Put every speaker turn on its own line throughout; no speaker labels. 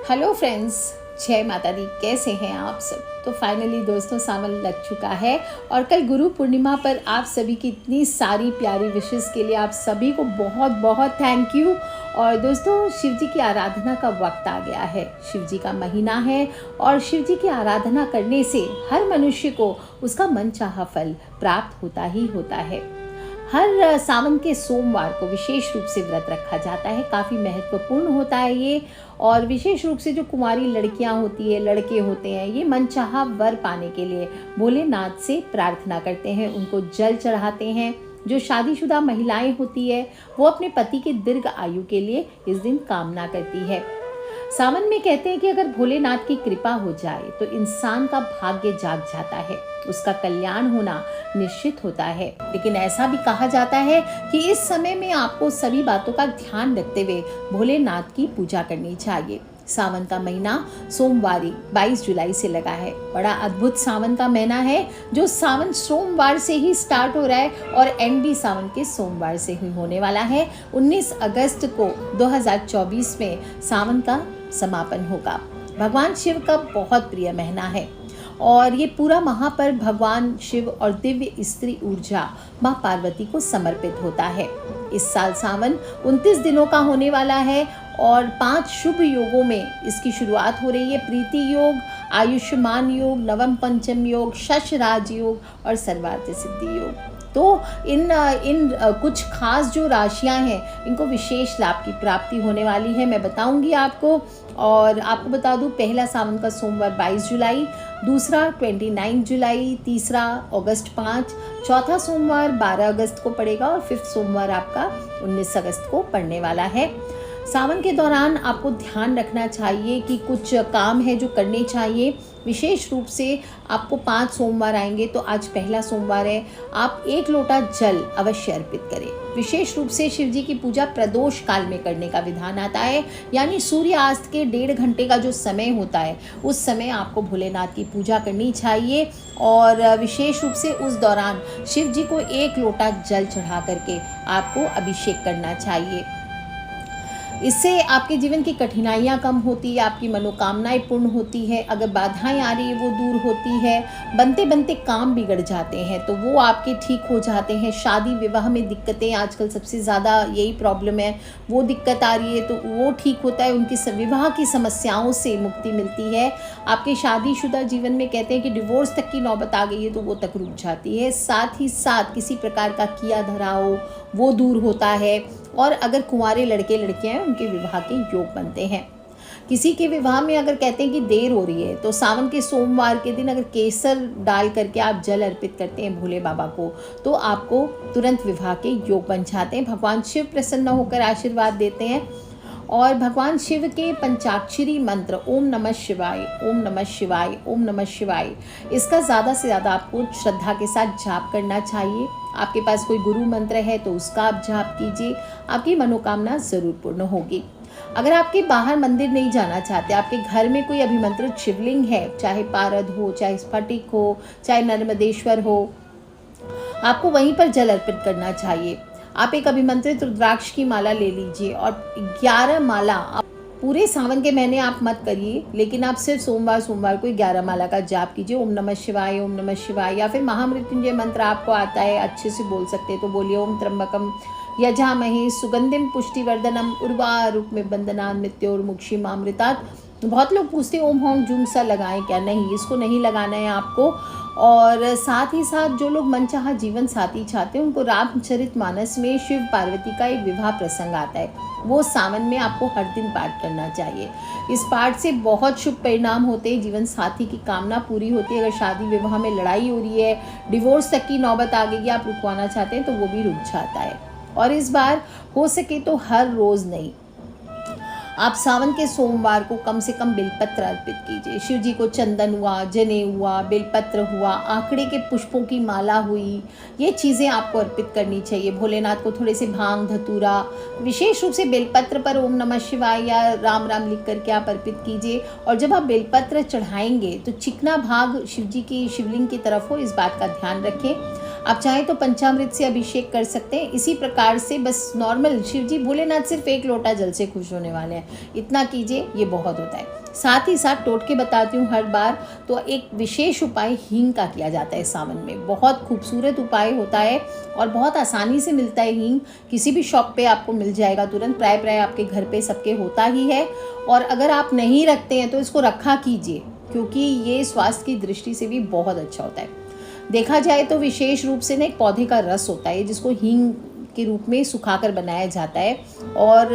Hello friends, जय माता दी। कैसे हैं आप सब? तो फाइनली दोस्तों सावन लग चुका है और कल गुरु पूर्णिमा पर आप सभी की इतनी सारी प्यारी विशेस के लिए आप सभी को बहुत बहुत थैंक यू। और दोस्तों शिव जी की आराधना का वक्त आ गया है। शिव जी का महीना है और शिव जी की आराधना करने से हर मनुष्य को उसका मनचाहा फल प्राप्त होता ही होता है। हर सावन के सोमवार को विशेष रूप से व्रत रखा जाता है। काफ़ी महत्वपूर्ण होता है ये। और विशेष रूप से जो कुंवारी लड़कियां होती है, लड़के होते हैं, ये मनचाहा वर पाने के लिए भोलेनाथ से प्रार्थना करते हैं, उनको जल चढ़ाते हैं। जो शादीशुदा महिलाएं होती है वो अपने पति के दीर्घ आयु के लिए इस दिन कामना करती है। सावन में कहते हैं कि अगर भोलेनाथ की कृपा हो जाए तो इंसान का भाग्य जाग जाता है, उसका कल्याण होना निश्चित होता है। लेकिन ऐसा भी कहा जाता है कि इस समय में आपको सभी बातों का ध्यान रखते हुए भोलेनाथ की पूजा करनी चाहिए। सावन का महीना सोमवारी 22 जुलाई से लगा है। बड़ा अद्भुत सावन का महीना है जो सावन सोमवार से ही स्टार्ट हो रहा है और एंड भी सावन के सोमवार से ही होने वाला है। 19 अगस्त को 2024 में सावन का समापन होगा। भगवान शिव का बहुत प्रिय महीना है और ये पूरा महापर्व भगवान शिव और दिव्य स्त्री ऊर्जा माँ पार्वती को समर्पित होता है। इस साल सावन 29 दिनों का होने वाला है और 5 शुभ योगों में इसकी शुरुआत हो रही है। प्रीति योग, आयुष्मान योग, नवम पंचम योग, शश राज योग और सर्वार्थ सिद्धि योग। तो इन कुछ खास जो राशियां हैं इनको विशेष लाभ की प्राप्ति होने वाली है, मैं बताऊंगी आपको। और आपको बता दूं, पहला सावन का सोमवार 22 जुलाई, दूसरा 29 जुलाई, तीसरा अगस्त 5, चौथा सोमवार 12 अगस्त को पड़ेगा और फिफ्थ सोमवार आपका 19 अगस्त को पड़ने वाला है। सावन के दौरान आपको ध्यान रखना चाहिए कि कुछ काम है जो करने चाहिए। विशेष रूप से आपको 5 सोमवार आएंगे तो आज पहला सोमवार है, आप 1 लोटा जल अवश्य अर्पित करें। विशेष रूप से शिव जी की पूजा प्रदोष काल में करने का विधान आता है, यानी सूर्यास्त के 1.5 घंटे का जो समय होता है उस समय आपको भोलेनाथ की पूजा करनी चाहिए। और विशेष रूप से उस दौरान शिव जी को 1 लोटा जल चढ़ा करके आपको अभिषेक करना चाहिए। इससे आपके जीवन की कठिनाइयाँ कम होती है, आपकी मनोकामनाएं पूर्ण होती है, अगर बाधाएं आ रही है वो दूर होती है, बनते बनते काम बिगड़ जाते हैं तो वो आपके ठीक हो जाते हैं। शादी विवाह में दिक्कतें, आजकल सबसे ज़्यादा यही प्रॉब्लम है, वो दिक्कत आ रही है तो वो ठीक होता है, उनकी विवाह की समस्याओं से मुक्ति मिलती है। आपके शादीशुदा जीवन में कहते हैं कि डिवोर्स तक की नौबत आ गई है तो वो तक रुक जाती है। साथ ही साथ किसी प्रकार का किया धरा हो वो दूर होता है। और अगर कुंवारे लड़के लड़कियां हैं उनके विवाह के योग बनते हैं। किसी के विवाह में अगर कहते हैं कि देर हो रही है तो सावन के सोमवार के दिन अगर केसर डाल करके आप जल अर्पित करते हैं भोले बाबा को तो आपको तुरंत विवाह के योग बन जाते हैं। भगवान शिव प्रसन्न होकर आशीर्वाद देते हैं। और भगवान शिव के पंचाक्षरी मंत्र ओम नमः शिवाय, ओम नमः शिवाय, ओम नमः शिवाय, इसका ज़्यादा से ज़्यादा आपको श्रद्धा के साथ जाप करना चाहिए। आपके पास कोई गुरु मंत्र है तो उसका आप जाप कीजिए, आपकी मनोकामना ज़रूर पूर्ण होगी। अगर आपके बाहर मंदिर नहीं जाना चाहते, आपके घर में कोई अभिमंत्रित शिवलिंग है, चाहे पारद हो, चाहे स्फटिक हो, चाहे नर्मदेश्वर हो, आपको वहीं पर जल अर्पित करना चाहिए। आप एक अभिमंत्रित रुद्राक्ष की माला ले लीजिए और 11 माला, पूरे सावन के महीने आप मत करिए, लेकिन आप सिर्फ सोमवार को 11 माला का जाप कीजिए। ओम नमः शिवाय, ओम नमः शिवाय, या फिर महामृत्युंजय मंत्र आपको आता है, अच्छे से बोल सकते हैं तो बोलिए। ओम त्र्यंबकम यजामहे सुगंधिम पुष्टिवर्धनम उर्वारुकमिव बंधनान् मृत्योर्मुक्षीमामृतात्। बहुत लोग पूछते हैं ओम होम जूम सा लगाएं क्या? नहीं, इसको नहीं लगाना है आपको। और साथ ही साथ जो लोग मनचाहा जीवन साथी चाहते हैं उनको रामचरितमानस में शिव पार्वती का एक विवाह प्रसंग आता है, वो सावन में आपको हर दिन पाठ करना चाहिए। इस पाठ से बहुत शुभ परिणाम होते हैं, जीवन साथी की कामना पूरी होती है। अगर शादी विवाह में लड़ाई हो रही है, डिवोर्स तक की नौबत आ गई, आप रुकवाना चाहते हैं तो वो भी रुक जाता है। और इस बार हो सके तो हर रोज़ नहीं, आप सावन के सोमवार को कम से कम बेलपत्र अर्पित कीजिए। शिव जी को चंदन हुआ, जने हुआ, बेलपत्र हुआ, आंकड़े के पुष्पों की माला हुई, ये चीज़ें आपको अर्पित करनी चाहिए। भोलेनाथ को थोड़े से भांग धतूरा, विशेष रूप से बेलपत्र पर ओम नमः शिवाय या राम राम लिख करके आप अर्पित कीजिए। और जब आप बेलपत्र चढ़ाएंगे तो चिकना भाग शिव जी की शिवलिंग की तरफ हो, इस बात का ध्यान रखें। आप चाहें तो पंचामृत से अभिषेक कर सकते हैं। इसी प्रकार से बस नॉर्मल शिव जी भोलेनाथ सिर्फ 1 लोटा जल से खुश होने वाले हैं, इतना कीजिए, ये बहुत होता है। साथ ही साथ टोटके बताती हूँ हर बार, तो एक विशेष उपाय हींग का किया जाता है सावन में। बहुत खूबसूरत उपाय होता है और बहुत आसानी से मिलता है हींग, किसी भी शॉप पे आपको मिल जाएगा तुरंत। प्राय आपके घर पे सबके होता ही है, और अगर आप नहीं रखते हैं तो इसको रखा कीजिए, क्योंकि ये स्वास्थ्य की दृष्टि से भी बहुत अच्छा होता है। देखा जाए तो विशेष रूप से ना एक पौधे का रस होता है जिसको हींग के रूप में सुखाकर बनाया जाता है, और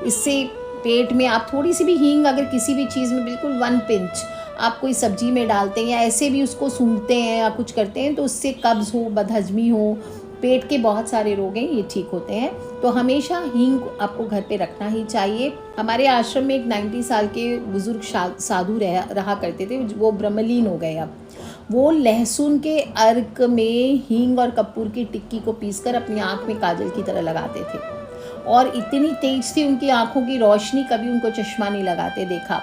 इससे पेट में आप थोड़ी सी भी हींग अगर किसी भी चीज़ में बिल्कुल 1 पिंच आप कोई सब्जी में डालते हैं या ऐसे भी उसको सूंघते हैं या कुछ करते हैं, तो उससे कब्ज़ हो, बदहजमी हो, पेट के बहुत सारे रोग हैं ये ठीक होते हैं। तो हमेशा हींग आपको घर पे रखना ही चाहिए। हमारे आश्रम में एक 90 साल के बुज़ुर्ग साधु रहा करते थे, वो ब्रह्मलीन हो गए अब। वो लहसुन के अर्क में हींग और कपूर की टिक्की को पीसकर अपनी आँख में काजल की तरह लगाते थे, और इतनी तेज थी उनकी आँखों की रोशनी, कभी उनको चश्मा नहीं लगाते देखा।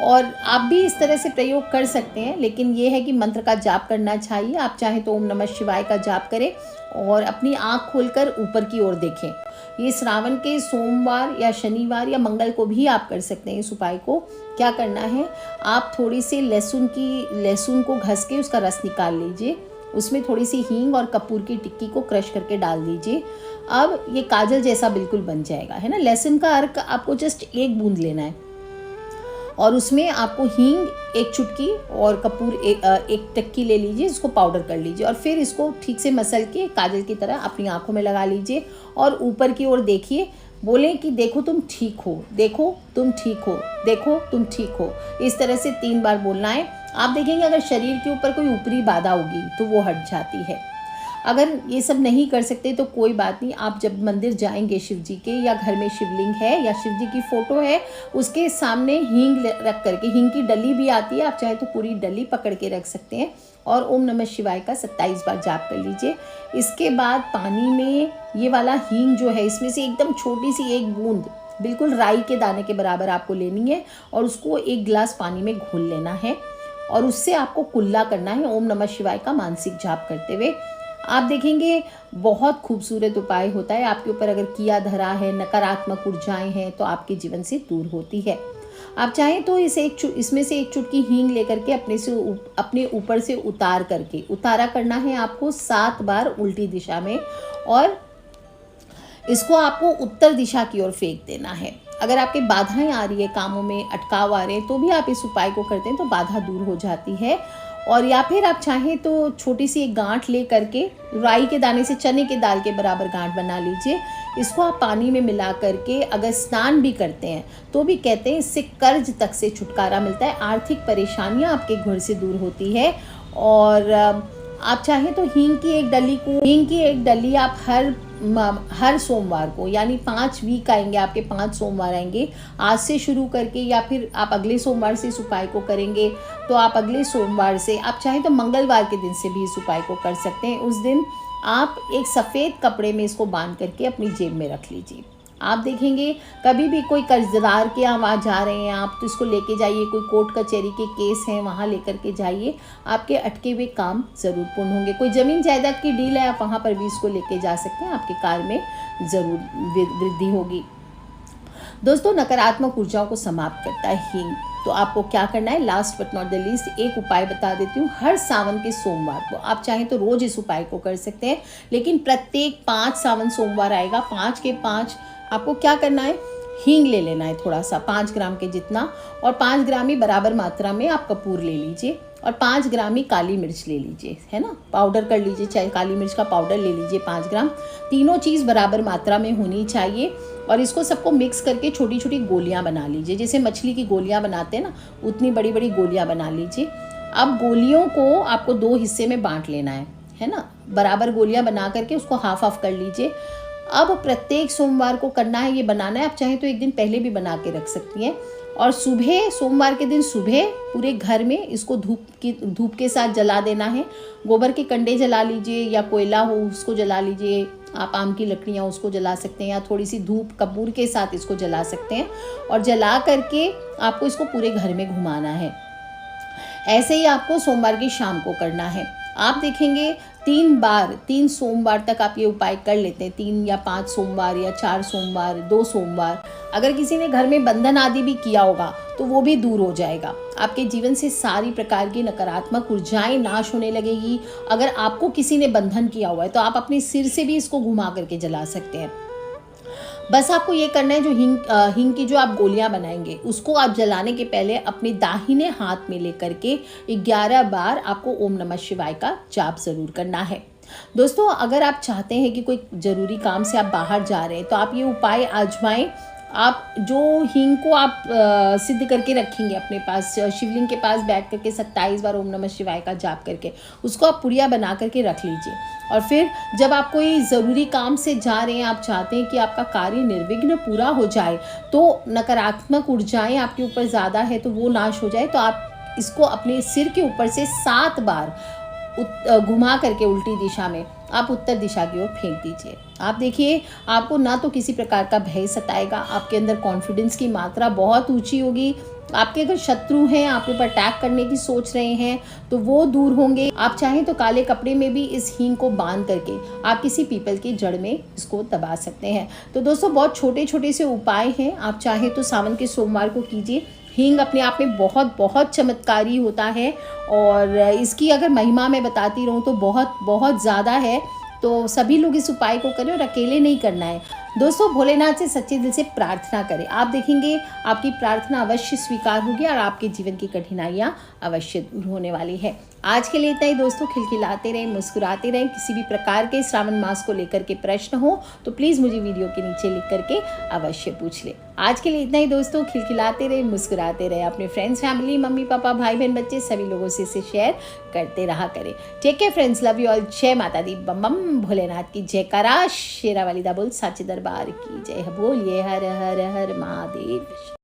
और आप भी इस तरह से प्रयोग कर सकते हैं, लेकिन ये है कि मंत्र का जाप करना चाहिए। आप चाहें तो ओम नमः शिवाय का जाप करें और अपनी आँख खोलकर ऊपर की ओर देखें। ये श्रावण के सोमवार या शनिवार या मंगल को भी आप कर सकते हैं इस उपाय को। क्या करना है, आप थोड़ी सी लहसुन को घस के उसका रस निकाल लीजिए, उसमें थोड़ी सी हींग और कपूर की टिक्की को क्रश करके डाल दीजिए। अब ये काजल जैसा बिल्कुल बन जाएगा, है ना। लहसुन का अर्क आपको जस्ट 1 बूंद लेना है, और उसमें आपको हींग 1 चुटकी और कपूर 1 टिक्की ले लीजिए, इसको पाउडर कर लीजिए, और फिर इसको ठीक से मसल के काजल की तरह अपनी आंखों में लगा लीजिए और ऊपर की ओर देखिए। बोलें कि देखो तुम ठीक हो, देखो तुम ठीक हो, देखो तुम ठीक हो। इस तरह से 3 बार बोलना है। आप देखेंगे अगर शरीर के ऊपर कोई ऊपरी बाधा होगी तो वो हट जाती है। अगर ये सब नहीं कर सकते तो कोई बात नहीं, आप जब मंदिर जाएंगे शिव जी के, या घर में शिवलिंग है या शिव जी की फ़ोटो है, उसके सामने हींग रख करके, हींग की डली भी आती है, आप चाहे तो पूरी डली पकड़ के रख सकते हैं, और ओम नमः शिवाय का 27 बार जाप कर लीजिए। इसके बाद पानी में ये वाला हींग जो है, इसमें से एकदम छोटी सी 1 बूंद बिल्कुल राई के दाने के बराबर आपको लेनी है, और उसको 1 गिलास पानी में घोल लेना है, और उससे आपको कुल्ला करना है ओम नमः शिवाय का मानसिक जाप करते हुए। आप देखेंगे बहुत खूबसूरत उपाय होता है। आपके ऊपर अगर किया धरा है, नकारात्मक ऊर्जाएं हैं, तो आपके जीवन से दूर होती है। आप चाहें तो इसमें से 1 चुटकी हींग लेकर के अपने ऊपर से उतारा करना है आपको 7 बार उल्टी दिशा में, और इसको आपको उत्तर दिशा की ओर फेंक देना है। अगर आपके बाधाएं आ रही है, कामों में अटकाव आ रहे हैं, तो भी आप इस उपाय को करते हैं तो बाधा दूर हो जाती है। और या फिर आप चाहें तो छोटी सी 1 गांठ ले करके राई के दाने से चने के दाल के बराबर गांठ बना लीजिए। इसको आप पानी में मिला करके अगर स्नान भी करते हैं तो भी कहते हैं इससे कर्ज तक से छुटकारा मिलता है, आर्थिक परेशानियां आपके घर से दूर होती है। और आप चाहें तो हींग की एक डली आप हर सोमवार को, यानी 5 वीक आएंगे आपके, 5 सोमवार आएंगे आज से शुरू करके, या फिर आप अगले सोमवार से इस उपाय को करेंगे तो आप अगले सोमवार से, आप चाहें तो मंगलवार के दिन से भी इस उपाय को कर सकते हैं। उस दिन आप एक सफ़ेद कपड़े में इसको बांध करके अपनी जेब में रख लीजिए। आप देखेंगे कभी भी कोई कर्जदार के यहाँ वहाँ जा रहे हैं आप, तो इसको लेके जाइए। कोई कोर्ट कचहरी के केस हैं वहाँ लेकर के जाइए, आपके अटके हुए काम ज़रूर पूर्ण होंगे। कोई ज़मीन जायदाद की डील है, आप वहाँ पर भी इसको लेके जा सकते हैं, आपके कार्य में ज़रूर वृद्धि होगी। दोस्तों, नकारात्मक ऊर्जाओं को समाप्त करता है हींग। तो आपको क्या करना है, last but not the least एक उपाय बता देती हूँ। हर सावन के सोमवार को आप चाहें तो रोज़ इस उपाय को कर सकते हैं, लेकिन प्रत्येक 5 सावन सोमवार आएगा, 5 के 5 आपको क्या करना है, हींग ले लेना है थोड़ा सा, 5 ग्राम के जितना, और 5 ग्राम ही बराबर मात्रा में आप कपूर ले लीजिए, और 5 ग्राम ही काली मिर्च ले लीजिए, है ना, पाउडर कर लीजिए, चाहे काली मिर्च का पाउडर ले लीजिए 5 ग्राम। तीनों चीज़ बराबर मात्रा में होनी चाहिए, और इसको सबको मिक्स करके छोटी छोटी गोलियां बना लीजिए। जैसे मछली की गोलियां बनाते हैं ना, उतनी बड़ी बड़ी गोलियां बना लीजिए। अब गोलियों को आपको 2 हिस्से में बांट लेना है ना, बराबर गोलियां बना करके उसको हाफ हाफ कर लीजिए। अब प्रत्येक सोमवार को करना है, ये बनाना है। आप चाहें तो एक दिन पहले भी बना के रख सकती हैं, और सुबह सोमवार के दिन सुबह पूरे घर में इसको धूप के साथ जला देना है। गोबर के कंडे जला लीजिए, या कोयला हो उसको जला लीजिए, आप आम की लकड़ियाँ उसको जला सकते हैं, या थोड़ी सी धूप कपूर के साथ इसको जला सकते हैं, और जला करके आपको इसको पूरे घर में घुमाना है। ऐसे ही आपको सोमवार की शाम को करना है। आप देखेंगे 3 सोमवार तक आप ये उपाय कर लेते हैं, 3 या 5 सोमवार या 4 सोमवार, 2 सोमवार। अगर किसी ने घर में बंधन आदि भी किया होगा तो वो भी दूर हो जाएगा। आपके जीवन से सारी प्रकार की नकारात्मक ऊर्जाएं नाश होने लगेगी। अगर आपको किसी ने बंधन किया हुआ है तो आप अपने सिर से भी इसको घुमा करके जला सकते हैं। बस आपको ये करना है, जो हींग की जो आप गोलियां बनाएंगे उसको आप जलाने के पहले अपने दाहिने हाथ में लेकर के 11 बार आपको ओम नमः शिवाय का जाप जरूर करना है। दोस्तों, अगर आप चाहते हैं कि कोई ज़रूरी काम से आप बाहर जा रहे हैं तो आप ये उपाय आजमाएं। आप जो हींग को आप सिद्ध करके रखेंगे अपने पास, शिवलिंग के पास बैठ करके 27 बार ओम नमः शिवाय का जाप करके उसको आप पुड़िया बना करके रख लीजिए। और फिर जब आप कोई ज़रूरी काम से जा रहे हैं, आप चाहते हैं कि आपका कार्य निर्विघ्न पूरा हो जाए, तो नकारात्मक ऊर्जाएं आपके ऊपर ज़्यादा है तो वो नाश हो जाए, तो आप इसको अपने सिर के ऊपर से 7 बार घुमा करके उल्टी दिशा में आप उत्तर दिशा की ओर फेंक दीजिए। आप देखिए, आपको ना तो किसी प्रकार का भय सताएगा, आपके अंदर कॉन्फिडेंस की मात्रा बहुत ऊंची होगी। आपके अगर शत्रु हैं, आपके ऊपर अटैक करने की सोच रहे हैं तो वो दूर होंगे। आप चाहें तो काले कपड़े में भी इस हींग को बांध करके आप किसी पीपल की जड़ में इसको दबा सकते हैं। तो दोस्तों, बहुत छोटे छोटे से उपाय हैं, आप चाहें तो सावन के सोमवार को कीजिए। हींग अपने आप में बहुत बहुत चमत्कारी होता है और इसकी अगर महिमा मैं बताती रहूँ तो बहुत बहुत ज़्यादा है। तो सभी लोग इस उपाय को करें और अकेले नहीं करना है। दोस्तों, भोलेनाथ से सच्चे दिल से प्रार्थना करें, आप देखेंगे आपकी प्रार्थना अवश्य स्वीकार होगी और आपके जीवन की कठिनाइयाँ अवश्य दूर होने वाली है। आज के लिए इतना ही दोस्तों। खिलखिलाते रहें, मुस्कुराते रहें। किसी भी प्रकार के श्रावण मास को लेकर के प्रश्न हो तो प्लीज़ मुझे वीडियो के नीचे लिख करके अवश्य पूछ ले। आज के लिए इतना ही दोस्तों। खिलखिलाते रहें, मुस्कुराते रहें। अपने फ्रेंड्स, फैमिली, मम्मी पापा, भाई बहन, बच्चे सभी लोगों से इसे शेयर करते रहा करें। Take care friends, love you all. जय माता दी, बम बम भोलेनाथ की जयकारा, शेरा वाली दा बोल, साचे दरबार की जय। बोलिए हर हर हर महादेव।